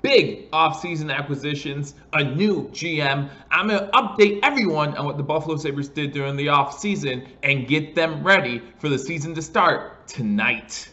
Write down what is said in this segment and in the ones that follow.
big offseason acquisitions, a new GM. I'm going to update everyone on what the Buffalo Sabres did during the offseason and get them ready for the season to start tonight.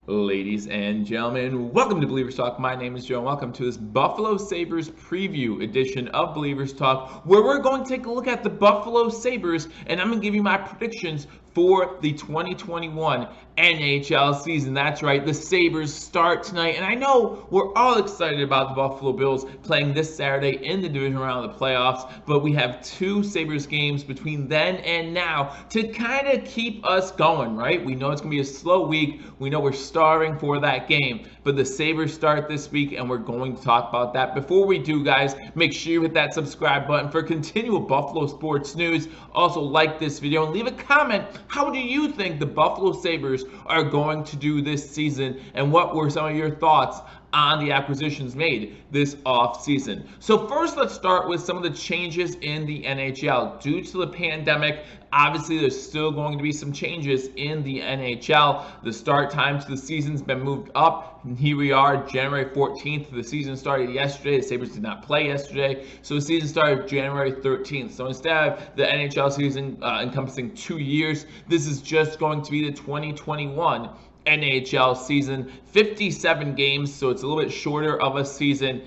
Ladies and gentlemen, welcome to Billievers Talk. My name is Joe, and welcome to this Buffalo Sabres preview edition of Billievers Talk, where we're going to take a look at the Buffalo Sabres, and I'm going to give you my predictions for the 2021 NHL season. That's right, the Sabres start tonight, and I know we're all excited about the Buffalo Bills playing this Saturday in the division round of the playoffs, but we have two Sabres games between then and now to kind of keep us going, right? We know it's going to be a slow week. We know we're starving for that game, but the Sabres start this week, and we're going to talk about that. Before we do, guys, make sure you hit that subscribe button for continual Buffalo sports news. Also, like this video and leave a comment. How do you think the Buffalo Sabres are going to do this season, and what were some of your thoughts on the acquisitions made this offseason? So first, let's start with some of the changes in the NHL. Due to the pandemic, obviously there's still going to be some changes in the NHL. The start time to the season's been moved up, and here we are, January 14th. The season started yesterday. The Sabres did not play yesterday, so the season started January 13th. So instead of the NHL season encompassing 2 years, this is just going to be the 2021 NHL season, 57 games, so it's a little bit shorter of a season.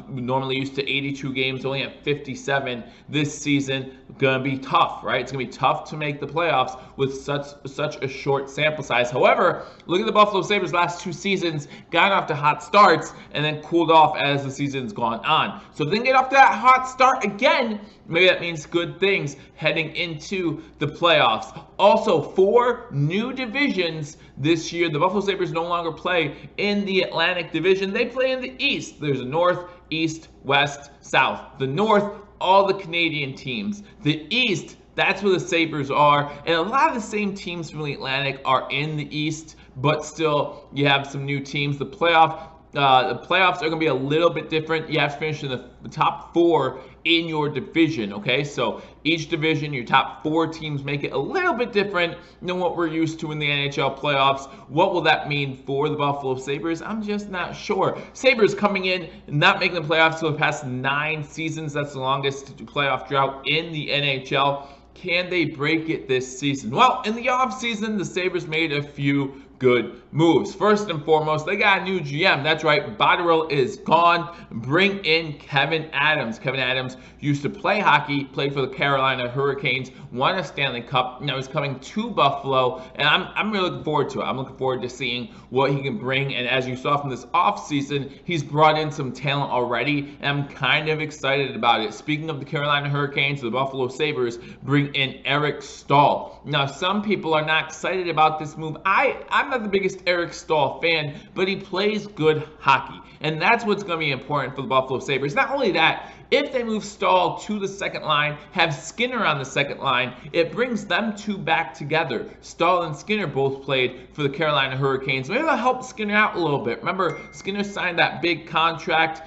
Normally used to 82 games, only at 57 this season. Gonna be tough, right? It's gonna be tough to make the playoffs with such a short sample size. However, look at the Buffalo Sabres last two seasons, got off to hot starts and then cooled off as the season's gone on. So if they can get off to that hot start again, maybe that means good things heading into the playoffs. Also, 4 new divisions this year. The Buffalo Sabres no longer play in the Atlantic Division. They play in the East. There's a North, East, West, South. The North, all the Canadian teams. The East, that's where the Sabres are. And a lot of the same teams from the Atlantic are in the East, but still you have some new teams. The playoffs are going to be a little bit different. You have to finish in the top 4 in your division, okay? So each division, your top 4 teams make it a little bit different than what we're used to in the NHL playoffs. What will that mean for the Buffalo Sabres? I'm just not sure. Sabres coming in and not making the playoffs for the past 9 seasons. That's the longest playoff drought in the NHL. Can they break it this season? Well, in the offseason, the Sabres made a few good moves. First and foremost, they got a new GM. That's right, Botterill is gone. Bring in Kevin Adams. Kevin Adams used to play hockey, played for the Carolina Hurricanes, won a Stanley Cup. Now he's coming to Buffalo, and I'm really looking forward to it. I'm looking forward to seeing what he can bring, and as you saw from this offseason, he's brought in some talent already, and I'm kind of excited about it. Speaking of the Carolina Hurricanes, the Buffalo Sabres bring in Eric Staal. Now, some people are not excited about this move. I'm not the biggest Eric Staal fan, but he plays good hockey, and that's what's going to be important for the Buffalo Sabres. Not only that, if they move Staal to the second line, have Skinner on the second line, it brings them two back together. Staal and Skinner both played for the Carolina Hurricanes. Maybe that'll help Skinner out a little bit. Remember, Skinner signed that big contract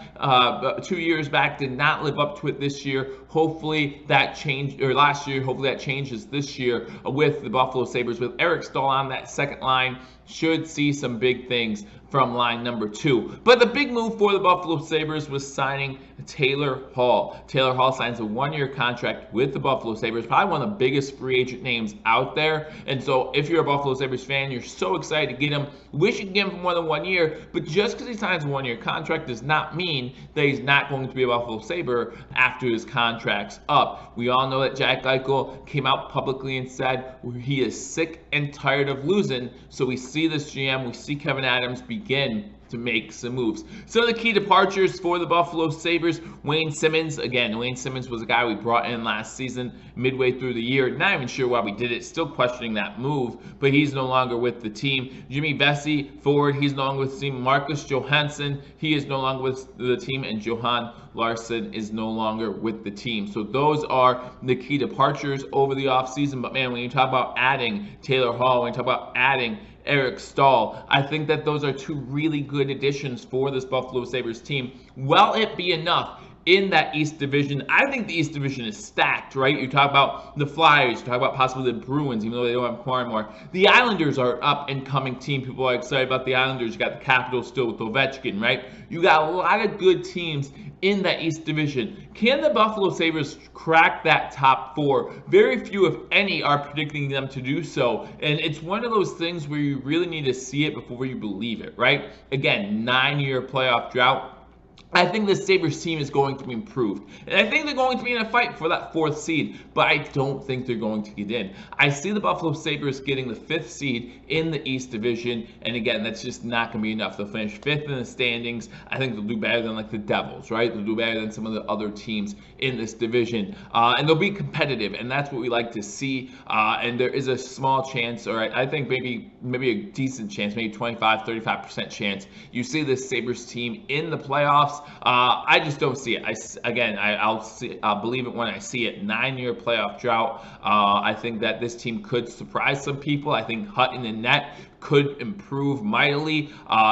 2 years back, did not live up to it this year. Hopefully that changed, or last year, hopefully that changes this year with the Buffalo Sabres. With Eric Staal on that second line, should see some big things from line number 2. But the big move for the Buffalo Sabres was signing Taylor Hall. Taylor Hall signs a 1-year contract with the Buffalo Sabres, probably one of the biggest free agent names out there. And so if you're a Buffalo Sabres fan, you're so excited to get him. Wish you could get him for more than 1 year, but just because he signs a 1-year contract does not mean that he's not going to be a Buffalo Sabre after his contract's up. We all know that Jack Eichel came out publicly and said he is sick and tired of losing. So we see this GM, we see Kevin Adams begin to make some moves. So the key departures for the Buffalo Sabres, Wayne Simmonds. Again, Wayne Simmonds was a guy we brought in last season, midway through the year. Not even sure why we did it, still questioning that move, but he's no longer with the team. Jimmy Vesey, forward, he's no longer with the team. Marcus Johansson, he is no longer with the team, and Johan Larsson is no longer with the team. So those are the key departures over the offseason. But man, when you talk about adding Taylor Hall, when you talk about adding Eric Staal, I think that those are two really good additions for this Buffalo Sabres team. Will it be enough? in that East Division. I think the East Division is stacked, right? You talk about the Flyers, you talk about possibly the Bruins, even though they don't have Kawhi anymore. The Islanders are an up-and-coming team. People are excited about the Islanders. You got the Capitals still with Ovechkin, right? You got a lot of good teams in that East Division. Can the Buffalo Sabres crack that top four? Very few, if any, are predicting them to do so. And it's one of those things where you really need to see it before you believe it, right? Again, 9-year playoff drought. I think the Sabres team is going to be improved. And I think they're going to be in a fight for that 4th seed, but I don't think they're going to get in. I see the Buffalo Sabres getting the 5th seed in the East Division, and again, that's just not going to be enough. They'll finish 5th in the standings. I think they'll do better than like the Devils, right? They'll do better than some of the other teams in this division, and they'll be competitive, and that's what we like to see. And there is a small chance, or I think maybe a decent chance, maybe 25-35% chance, you see this Sabres team in the playoffs. I just don't see it. I'll believe it when I see it. 9-year playoff drought. I think that this team could surprise some people. I think Hutton and net could improve mightily,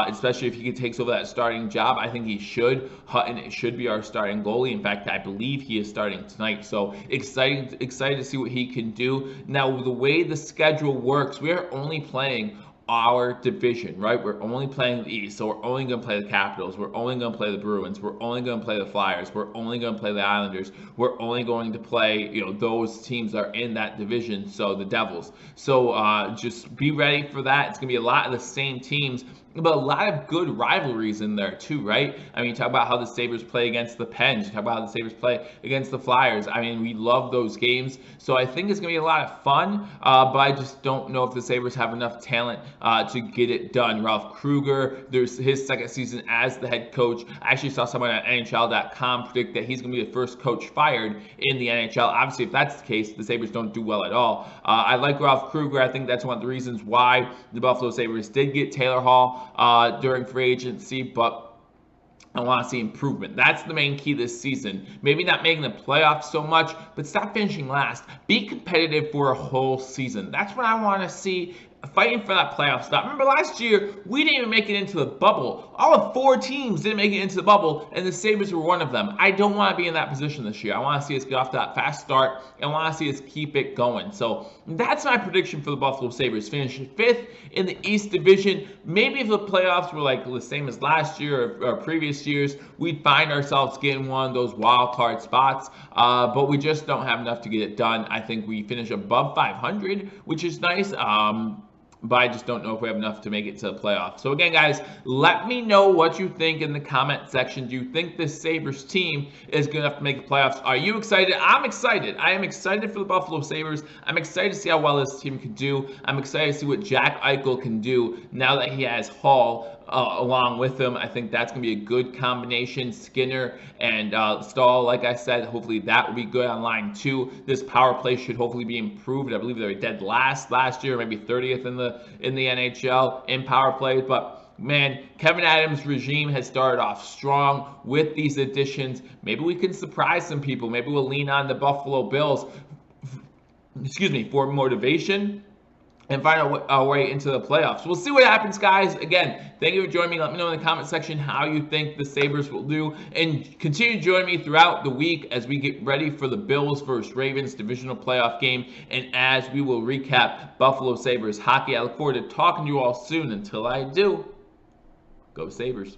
especially if he takes over that starting job. I think he should. Hutton should be our starting goalie. In fact, I believe he is starting tonight. So excited to see what he can do. Now, the way the schedule works, we are only playing our division, right? We're only playing the East, so we're only going to play the Capitals. We're only going to play the Bruins. We're only going to play the Flyers. We're only going to play the Islanders. We're only going to play, those teams that are in that division, so the Devils. So just be ready for that. It's going to be a lot of the same teams, but a lot of good rivalries in there too, right? I mean, you talk about how the Sabres play against the Pens. You talk about how the Sabres play against the Flyers. I mean, we love those games. So I think it's going to be a lot of fun, but I just don't know if the Sabres have enough talent to get it done. Ralph Kruger, there's his 2nd season as the head coach. I actually saw someone at NHL.com predict that he's going to be the first coach fired in the NHL. Obviously, if that's the case, the Sabres don't do well at all. I like Ralph Kruger. I think that's one of the reasons why the Buffalo Sabres did get Taylor Hall during free agency, but I want to see improvement. That's the main key this season. Maybe not making the playoffs so much, but stop finishing last. Be competitive for a whole season. That's what I want to see. Fighting for that playoff spot. Remember last year, we didn't even make it into the bubble. All of 4 teams didn't make it into the bubble, and the Sabres were one of them. I don't want to be in that position this year. I want to see us get off that fast start, and I want to see us keep it going. So that's my prediction for the Buffalo Sabres. Finish 5th in the East Division. Maybe if the playoffs were like the same as last year or previous years, we'd find ourselves getting one of those wild card spots, but we just don't have enough to get it done. I think we finish above 500, which is nice. But I just don't know if we have enough to make it to the playoffs. So again, guys, let me know what you think in the comment section. Do you think this Sabres team is good enough to make the playoffs? Are you excited? I'm excited. I am excited for the Buffalo Sabres. I'm excited to see how well this team can do. I'm excited to see what Jack Eichel can do now that he has Hall along with him. I think that's going to be a good combination. Skinner and Stahl, like I said, hopefully that will be good on line 2. This power play should hopefully be improved. I believe they were dead last year, maybe 30th in the NHL in power play. But man, Kevin Adams' regime has started off strong with these additions. Maybe we can surprise some people. Maybe we'll lean on the Buffalo Bills, for motivation and find our way into the playoffs. We'll see what happens, guys. Again, thank you for joining me. Let me know in the comment section how you think the Sabres will do. And continue to join me throughout the week as we get ready for the Bills versus Ravens divisional playoff game. And as we will recap Buffalo Sabres hockey. I look forward to talking to you all soon. Until I do, go Sabres.